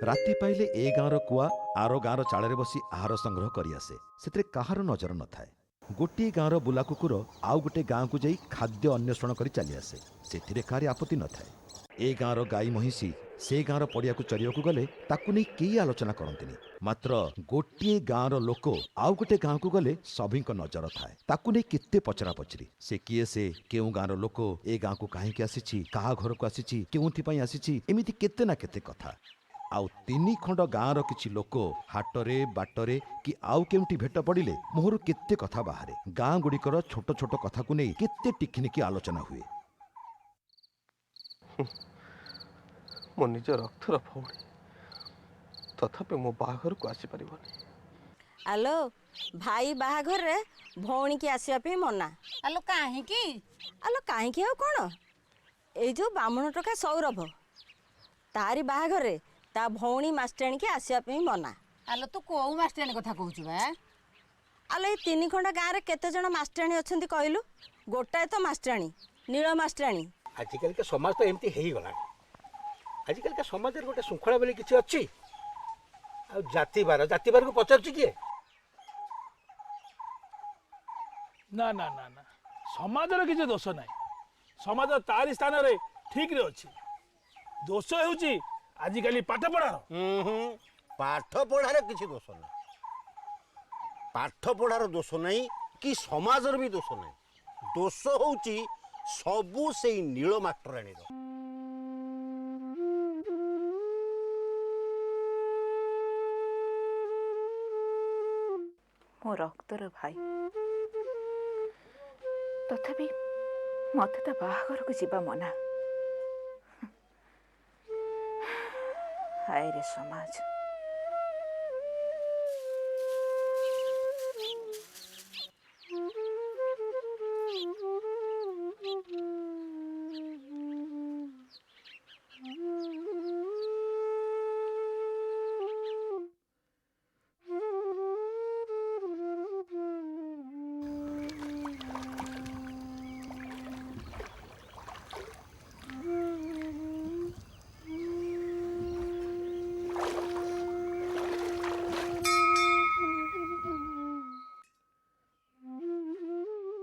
राति पाइले ए गाँवर कुआ आर गाँर चाଳରେ बसी आहार संग्रह करि आसे। सेतिरे काहार नजर न थाए। गोटे गाँर बुला कुकुर आउ गोटे गाँ को जाई खाद्य अन्वेषण करि चली आसे। सेतिरे काहारी आपत्ति न थाए। ए गाँर गाई महिषी से गाँर पड़िया चरिया गले ताकू नहीं केही आलोचना करंतिनी। मात्र गोटे गाँर लोक आउ गोटे गाँ को गले सभी नजर थाए। ताकू नहीं केते पचरा पचरी से किए से केउ गाँर लोक ए गाँ को काहेकि आसीछि, काहा घर को आसीछि, केउथि आसीछि, एमिति केते ना केते कथा। आउ तीनी खंड गाँर किछि लोक हाटरे बाटरे कि आउ केउटी भेट पड़िले मोहरु केते कथा बाहरे। गाँ गुड़िकर छोट छोट कथा को नहीं केते टिखनिकी आलोचना हुए। मो निज रक्तर भौणी तथापि मो बाहाघर को आसी परिबनी। आलो भाई बाहाघर रे भौणी की आसिया पे मना। आलो काहे की? आलो काहे की कोन ए जो बामण टका सौरभ तारी बाहाघर रे ता भौणी मास्टराणी की आसिया पे मना। आलो तू को मास्टराणी कथा कहूछु बे? आलो ए तीन खंड गाँ रे केते जण मास्टराणी अछंती कहलु? गोटाए तो मास्टराणी नील मास्टराणी। आजिकल के समाज तो एमती हे गला। आजिकल के समाज रे गोटे शृंखला बोली किछि अछि। आ जाति बार को पचारछि किए? ना ना ना ना समाज रे किछि दोष नाही। समाज तारी स्थान रे ठीक रे अछि। दोष हेउछि आजिकल पाठ पढ़ार। पाठ पढ़ार किछि दोष नाही। पाठ पढ़ार दोष नाही कि समाज रे भी दोष नाही। दोष होउछि सबु सेई नील मास्टराणी रो। मो रक्तर भाई तथापि मत तो बाहाघर को जीवा मना। हाय रे समाज।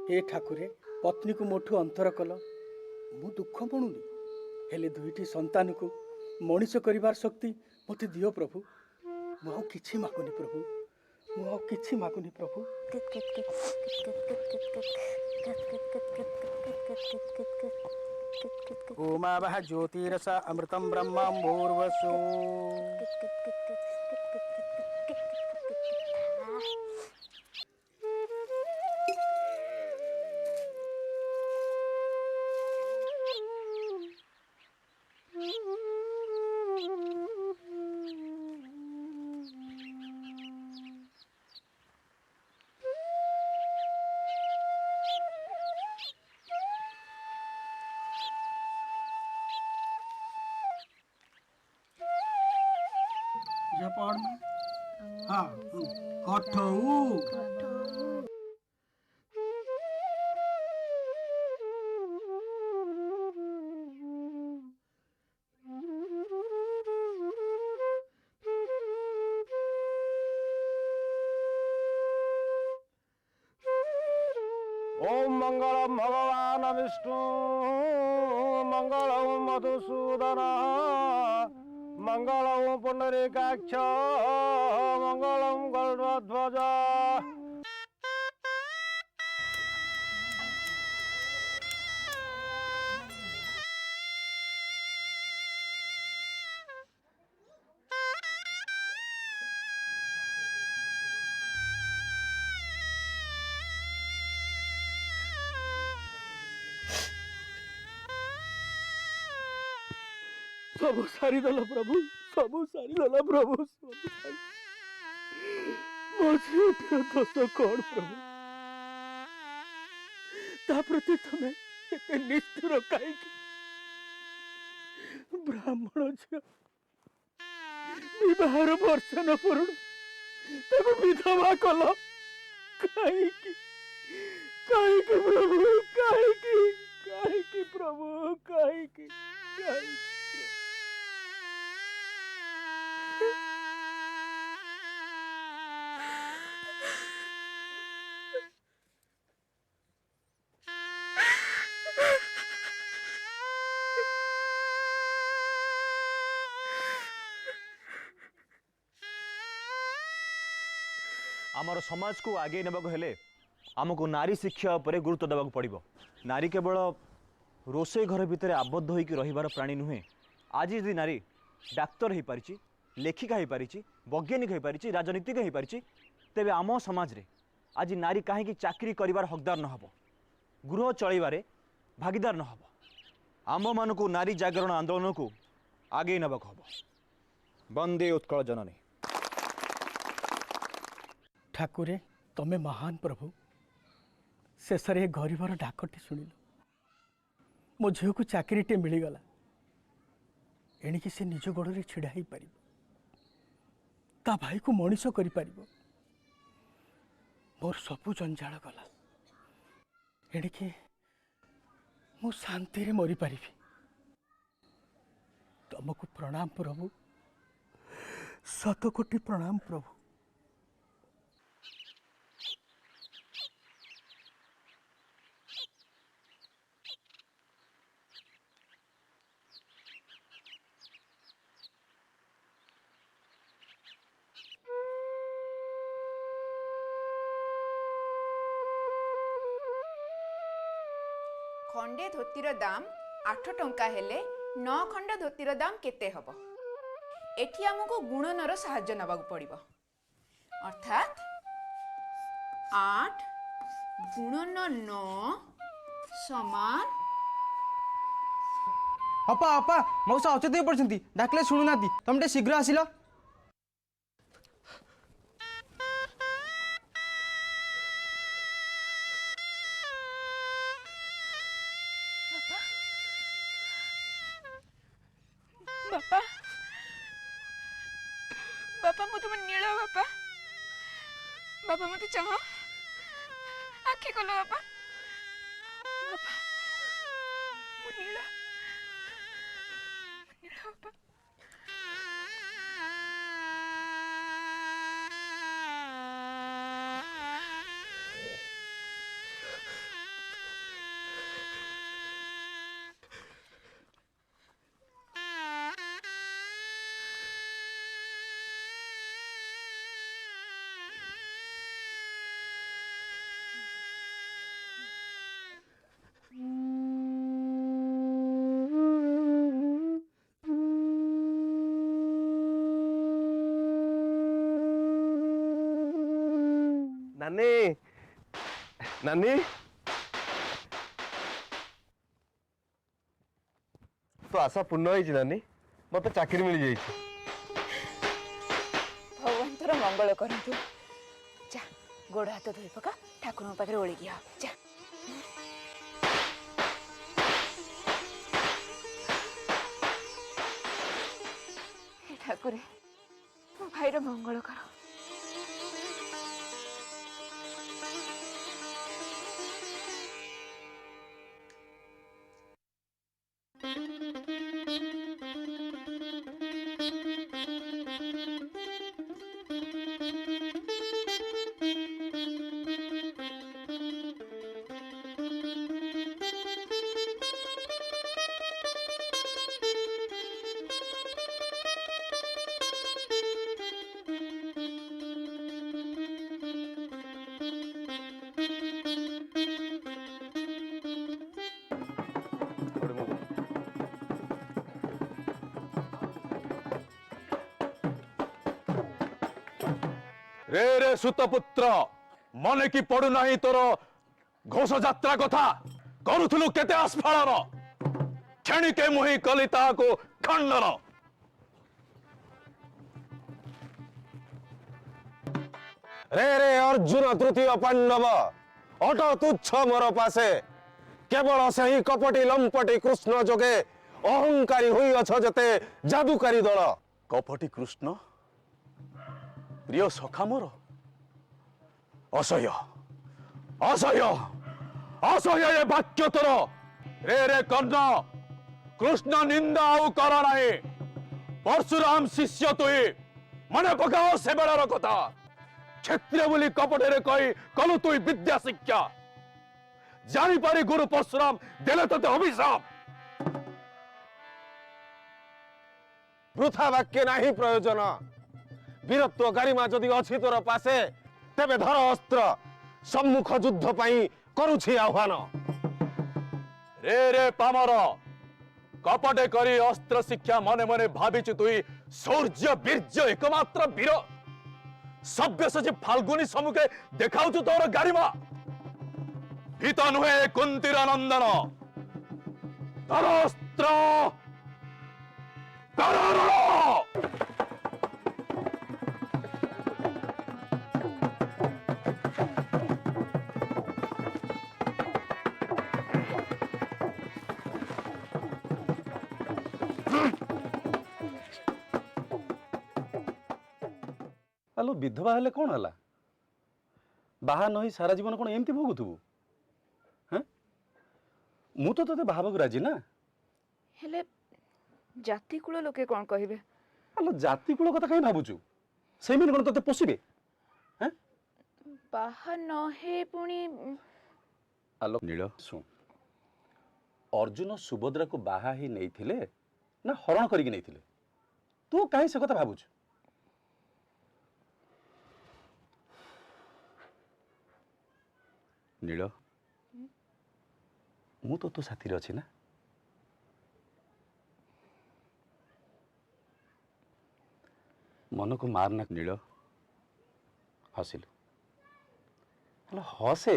हे ठाकुरे पत्नी को मोठू अंतर कल मु दुख मणुनी हेले दुईटी संतान को मनीष करिवार शक्ति मते दियो प्रभु। मु किछि मागुनी प्रभु, मु किछि मागुनी प्रभु। ओमा वह ज्योतिरस अमृतम ब्रह्म भूर्वसु। हाँ कठऊ ओम मंगलम भगवान विष्णु मंगलम मधुसूदन मंगलम पुंडरीकाक्ष मंगलम गरुड़ध्वज। सब सारी दल प्रभु, सब सारी दल प्रभु, सब सारी मोझे दोष कौन प्रभु? ता प्रति तमे एते निष्ठुर काई? ब्राह्मण झियो विवाहर वर्ष न पूर्ण ताको विधवा कल काई प्रभु, काई प्रभु, काई आमर समाज को आगे नेबाक हेले आमको नारी शिक्षा पर गुरुत्व देवाक पड़ो। नारी केवल रोषे घर भितर आबद्ध होकर रहिबार प्राणी नुहे। आज यदि नारी डाक्तर हो पारिछि, लेखिका हो पारिछि, वैज्ञानिक हो पारिछि, राजनीतिक हो पारिछि, तेबे आम समाज रे आज नारी कहीं चाकरी करिवार हकदार न हबो, गृह चलैबारे भागीदार न हबो। आम मान को नारी जागरण आंदोलन को आगे नेबाक हबो। वंदे उत्कल जननी। ठाकुरे तमे महान प्रभु। शेष में गरीबर डाकटी शुणिल, मो झील को चाकरीटे मिलगला। एणिकी से निज गोड़े छिड़ा हो पार, ता भाई को मनीष कर मोर सबू जंजाल गला। एणिकी मु शांति रे मरी पारि। तुमको प्रणाम प्रभु, 100 कोटी प्रणाम प्रभु। खंडे धोतीर दाम 8 टंका हेले 9 खंड धोतीर दाम केते हबो? एठी हमको गुणनर साहाय्य नबाक पड़िबो। अर्थात 8 गुणन 9 समान। अपा अपा मौसा अचेत हो पड़छंती, डाकले सुनु नाती, तुम टे शीघ्र आसिलो। बापा बापा मु तुम नील बापा। बापा मत चाह आखि खोल बापा। बापा मु नील नील बापा। नानी नानी तो आशा पूर्ण होइछि नानी, मत चाकरी मिल जाइछि। भगवान तोर मंगल करतु। जा गोड़ हाथ धोई पका, ठाकुर पाखे ओळी गया जा। हे ठाकुर मो भाईर मंगल कर। रे रे सुतपुत्र, मन की पड़ू नहीं तोर घोष यात्रा कथा। करुथुलु केते आस्फालन, क्षणिके मुही कली ताहाको खंडन। रे रे अर्जुन तृतीय पांडव, अट तुच्छ मोर पासे। केवल सही कपटी लंपटी कृष्ण जोगे अहंकारी हुई अछ जते जादूकारी दल। कपटी कृष्ण प्रिय सखा मोर, असह्य असह्य असह्य ये वाक्य तोर। रे रे कर्ण, कृष्ण निंदा आउ कर नाही। परशुराम शिष्य तुई, मने पकाओ से बेलार कथा। क्षत्रिय बोली कपटे कही कलु तुई विद्या शिक्षा। जानी पारी गुरु परशुराम देले तते अभिशाप। वृथा वाक्य नाही प्रयोजन। वीरत्व गारिमा जदि अछि तोर पासे, तेबे धर अस्त्र सम्मुख युद्ध पाई करुछि आह्वान। रे रे पामर कपटे करी अस्त्र शिक्षा मने मने भाविचु तुई शौर्य वीर्य एकमात्र वीर सभ्य सजी फाल्गुनी सम्मुखे देखाउछु तोर गारिमा भीत नुहे कुंतीर नंदन धर अस्त्र आलो विधवा हेले कौन हला बाहा नही सारा जीवन कौन एमती भोगुथबु हैं मु तो तते बाहाबक राजी ना हेले जाति कूल लोके कौन कहिबे आलो जाति कूल कथा कहीं भाबुचु से मिन कोन तते पोसिबे हैं बाहा न हे पुणी आलो नील सुन अर्जुन सुभद्रा को बाहा ही नहीं थिले ना हरण करिक नहीं थिले तू काहे से कथा भाबुचु नील मु तो साथी रे अछि ना मन को मारना नील हसिलु हेलो हसे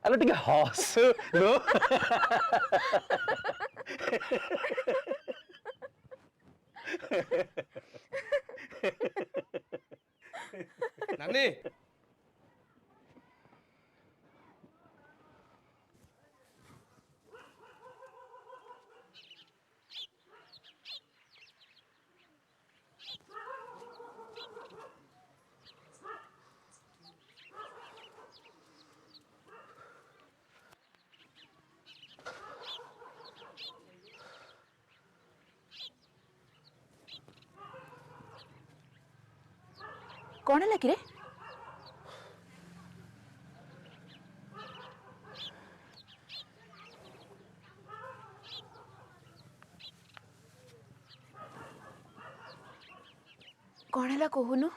अरे ठीक हस लो नानी कौन है कि कौन है कहूनु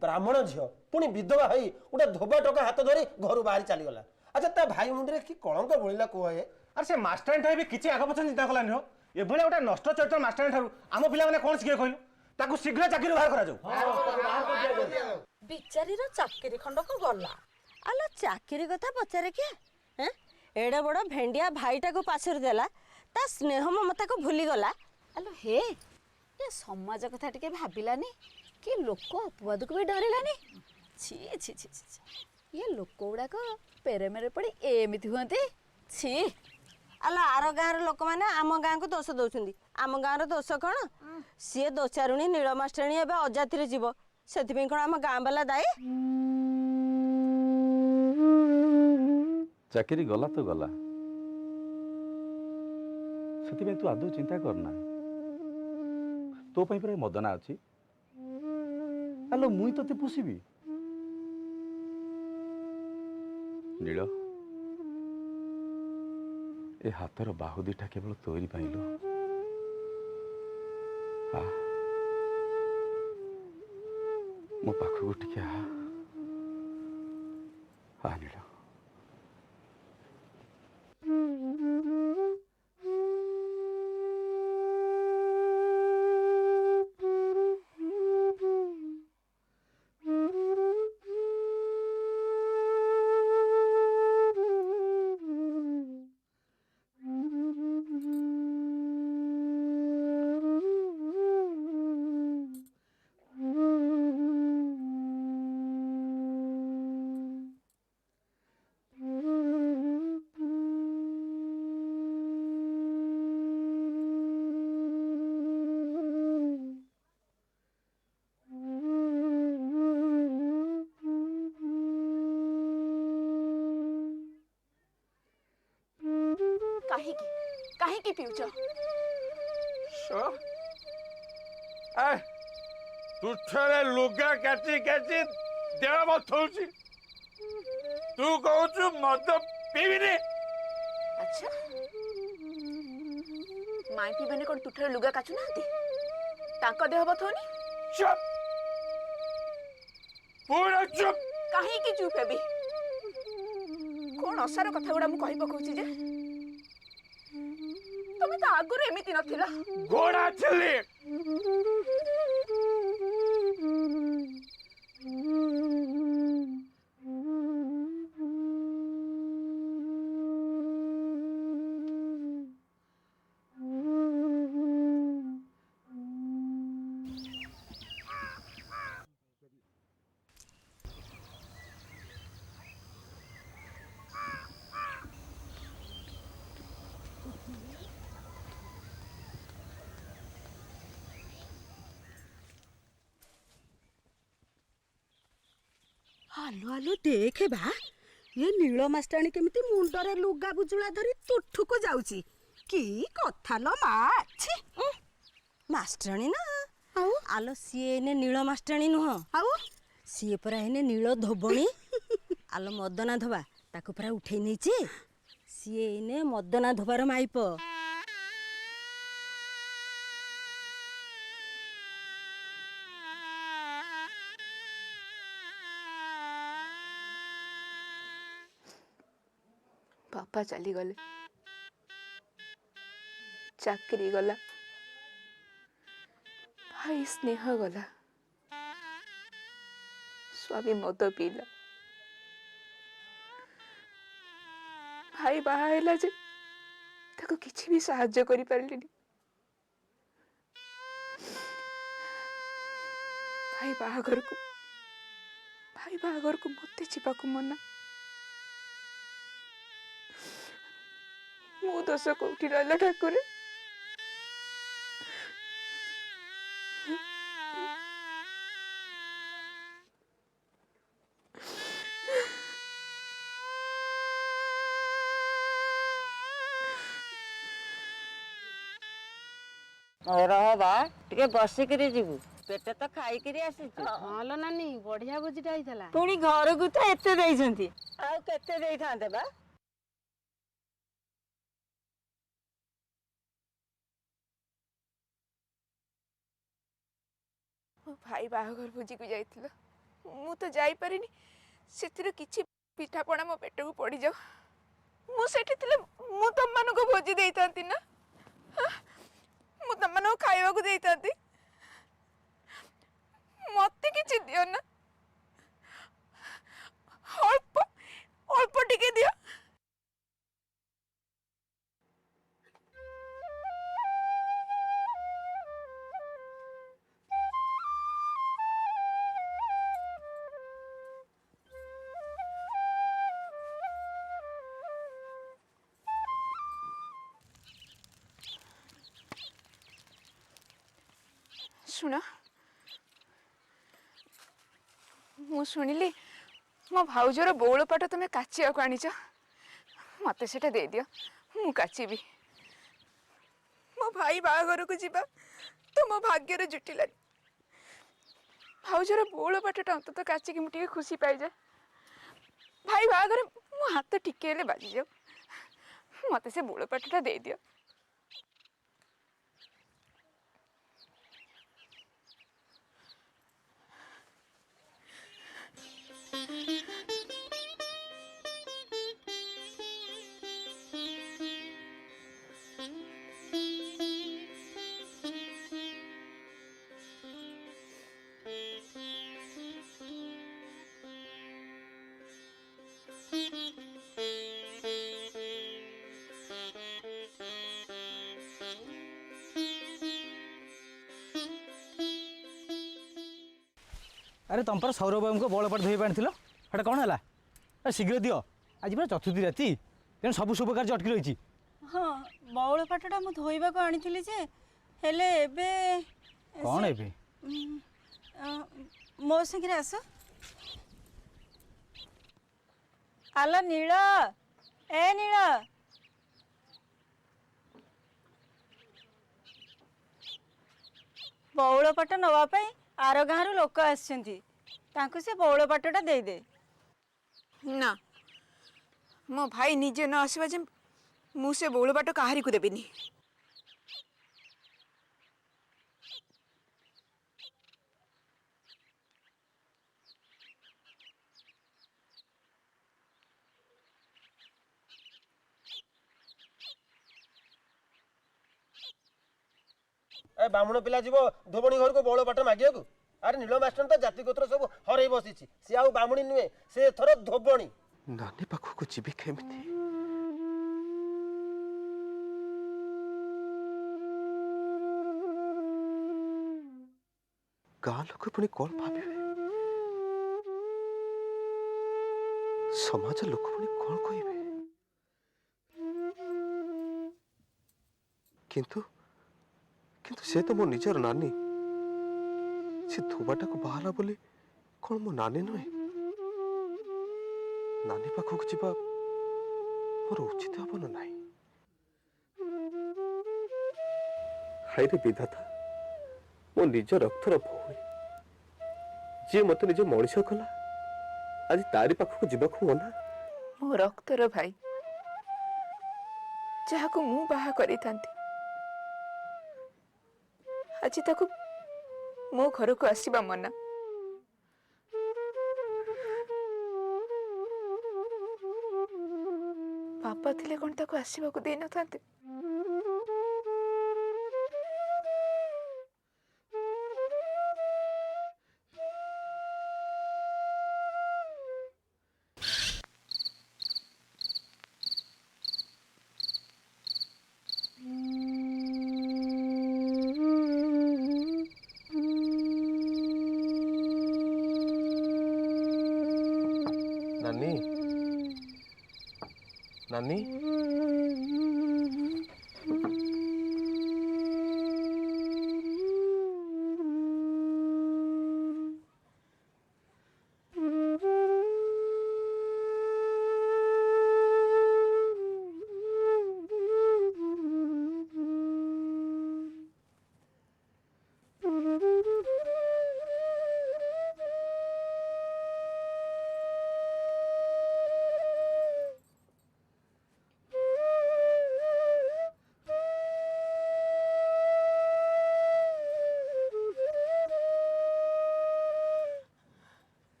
ब्राह्मण झील पुणी विधवा हई गोटे धोबा टका हाथ धरी घर बाहरी चलीगला अच्छा ता भाई मुंडे कि कलंक बोलिला कह अरे से मास्टर ठाई भी किछि आग पछ चिंता कलानि हो एभले गोटे नष्ट चरित्र मास्टर ठारू आम पिला माने कोन सिखे कहलु ताकू शीघ्र चाकरी बाहर करा जाऊ बिचारीर चाकरी खंडक गला आलो चाकरी कथा पचारे के हैं एडे बड़ भेंडिया भाईटा को पाछर देला ता स्नेह ममता को भूली गला आलो हे ये समाज कथा टिके भाबिलानी कि लोक अपवाद को भी डरिलानी छी छी छी छी ये लोक गुड़ाक पेरे मेरे पड़ी एमिति हुअंती छी आलो आर गाँव लोक मैंने आम गाँ को दोष दौरान आम गाँव दोष कौन सी दोचारुणी नील मास्टरणी एवं अजाति जीव से कौन आम गाँ बाला दायी चाकरी गला तो गला से तू आदौ चिंता करना तो पर मदना अच्छी आलो मुई तो पोषिबी नील ए हाथर बाहु दिटा केवल तोरी पाइलो आ मो पाखକୁ ଟିକେ आ नील କାହିଁକି ପିଉଛ? ତୁଠରେ ଲୁଗା କାଚି କାଚି ଦେହ ବଥଉଛି, ତୁ କହୁଛୁ ମଦ ପିଇବିନି? ଆଚ୍ଛା, ମାଇଁ ପିଇବେନି କ'ଣ ତୁଠରେ ଲୁଗା କାଚୁ ନାହାନ୍ତି? ତାଙ୍କ ଦେହ ବଥଉନି? ଚୁପ୍, ପୁରା ଚୁପ୍। କାହିଁକି ଚୁପ୍ ହେବି? କ'ଣ ଅସାର କଥା ଗୁଡ଼ା ମୁଁ କହି ପକଉଛି ଯେ? ତମେ ତ ଆଗରୁ ଏମିତି ନଥିଲ। ଗୋଡ଼ା ଥିଲି। ଆଲୋ ଆଲୋ ଦେଖେ ବା, ଏ ନୀଳ ମାଷ୍ଟାଣୀ କେମିତି ମୁଣ୍ଡରେ ଲୁଗା ବୁଜୁଳା ଧରି ତୁଠୁକୁ ଯାଉଛି। କି କଥା ଲୋ ମା, ଛି ମାଷ୍ଟାଣୀ ନା ଆଉ? ଆଲୋ ସିଏ ଏନେ ନୀଳ ମାଷ୍ଟାଣୀ ନୁହଁ, ଆଉ ସିଏ ପରା ଏନେ ନୀଳ ଧୋବଣୀ। ଆଲୋ ମଦନା ଧୋବା ତାକୁ ପରା ଉଠେଇ ନେଇଛି। ସିଏ ଏନେ ମଦନା ଧୋବାର ମାଇପ। ବାପା ଚାଲିଗଲେ, ଚାକିରି ଗଲା, ଭାଇ ସ୍ନେହ ଗଲା, ସ୍ୱାମୀ ମଦ ପିଇଲା, ଭାଇ ବାହା ହେଲା ଯେ ତାକୁ କିଛି ବି ସାହାଯ୍ୟ କରିପାରିଲିନି। ଭାଇ ବାହାଘରକୁ ମତେ ଯିବାକୁ ମନା। ମୋ ଦୋଷ କୋଉଠି ରହିଲା ଠାକୁର? ରହ ବା ଟିକେ ବସିକିରି ଯିବୁ, ପେଟେ ତ ଖାଇକିରି ଆସିଛୁ। ହଁ ଲୋ ନାନୀ, ବଢିଆ ଭୋଜିଟା ହେଇଥିଲା। ପୁଣି ଘରକୁ ତ ଏତେ ଦେଇଛନ୍ତି, ଆଉ କେତେ ଦେଇଥାନ୍ତେ ବା? ମୋ ଭାଇ ବାହାଘର ଭୋଜିକୁ ଯାଇଥିଲ, ମୁଁ ତ ଯାଇପାରିନି। ସେଥିରୁ କିଛି ପିଠାପଣା ମୋ ପେଟକୁ ପଡ଼ିଯାଉ। ମୁଁ ସେଠି ଥିଲେ ମୁଁ ତମମାନଙ୍କୁ ଭୋଜି ଦେଇଥାନ୍ତି ନା, ମୁଁ ତମମାନଙ୍କୁ ଖାଇବାକୁ ଦେଇଥାନ୍ତି। ମତେ କିଛି ଦିଅ ନା, ଅଳ୍ପ ଅଳ୍ପ ଟିକେ ଦିଅ। ଶୁଣ, ମୁଁ ଶୁଣିଲି ମୋ ଭାଉଜର ବଉଳ ପାଟ ତମେ କାଚିବାକୁ ଆଣିଛ। ମତେ ସେଟା ଦେଇଦିଅ, ମୁଁ କାଚିବି। ମୋ ଭାଇ ବାହାଘରକୁ ଯିବା ତ ମୋ ଭାଗ୍ୟରେ ଜୁଟିଲାନି। ଭାଉଜର ବଉଳ ପାଟଟା ଅନ୍ତତଃ କାଚିକି ମୁଁ ଟିକେ ଖୁସି ପାଇଯାଏ। ଭାଇ ବାହାଘରେ ମୋ ହାତ ଟିକେ ହେଲେ ବାଜିଯାଉ। ମତେ ସେ ବଉଳ ପାଟଟା ଦେଇଦିଅ। अरे तुम पर सौरभ बाबू को बड़पाट धोई पानी सेटा कौन है? अरे शीघ्र दियो, आज पूरा चतुर्थी राति, तेणु सब शुभ कार्य अटकी रही। हाँ, बौल पाटटा मु धोइबाको आनिथिली जे, हेले एबे कौन एबे? मो संगे आस। आला नील, ए नील, बौल पाट नवा आर गाँव लोक आसछन्ति तांकु से बौल पाटटा दे दे। ना मो भाई निजे न आसवा जे मु से बौल पाट काहारी को देबिनी। ए बामुण पिला जीव धोबणी घर को बौल पाट मागिया को। अरे नील मास्टर तो जाति गोत्र सब हरई बसी सी आउ बामुणी नुहे से थर धोबणी। नानी पाखक जीवी केमिति गाँ लोक पुणी कौन भावे समाज लोक पुणी कौन कहे किंतु किंतु से तो मो निजर नानी से धोबाटा को बाहला बोली कौन मो नानी नुहे नानी पाखक जीवा मोर उचित हम ना नहीं। हाय रे विधाता मो निज रक्तर भौणी जी मत निज मनीष कला आज तारी पाखक जीवाक मना। मो रक्तर भाई जहाँ मु बाहा करी थांती आज ताकू मो घर को आसीबा मना। बापा थिले कौन ताकू आसीबा को देना थांते। नानी नानी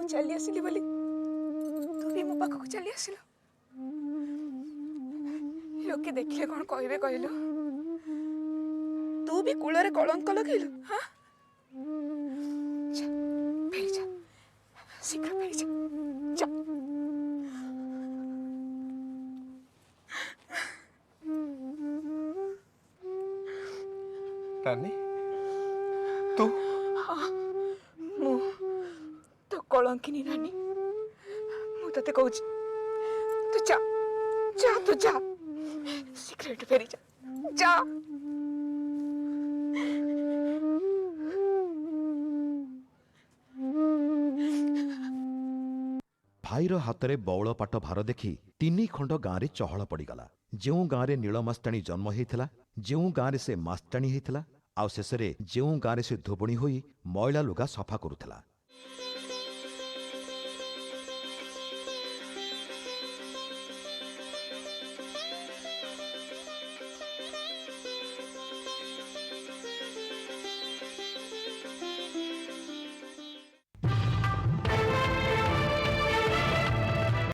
चली आसिली बोली तू भी मो पाखक चली आसिल लोके देखले कौन कहबे कहलु तू भी कूलरे कलंक लगेलु। हाँ फेरी जा शीघ्र फेरी जा नानी तू हाँ मु तो कलंकिनी नानी मु तते कहूँ तू जा जा तू जा शीघ्र फेरी जा जा। भाईर हातरे बौल पाट भार देखि 3 खंड गाँव चहल पड़गला। जो गाँव में नील मास्टाणी जन्म होता जो गाँव से मास्टाणी होता आउ शेष जो गाँव से धोबणी होई मैला लुगा सफा करुला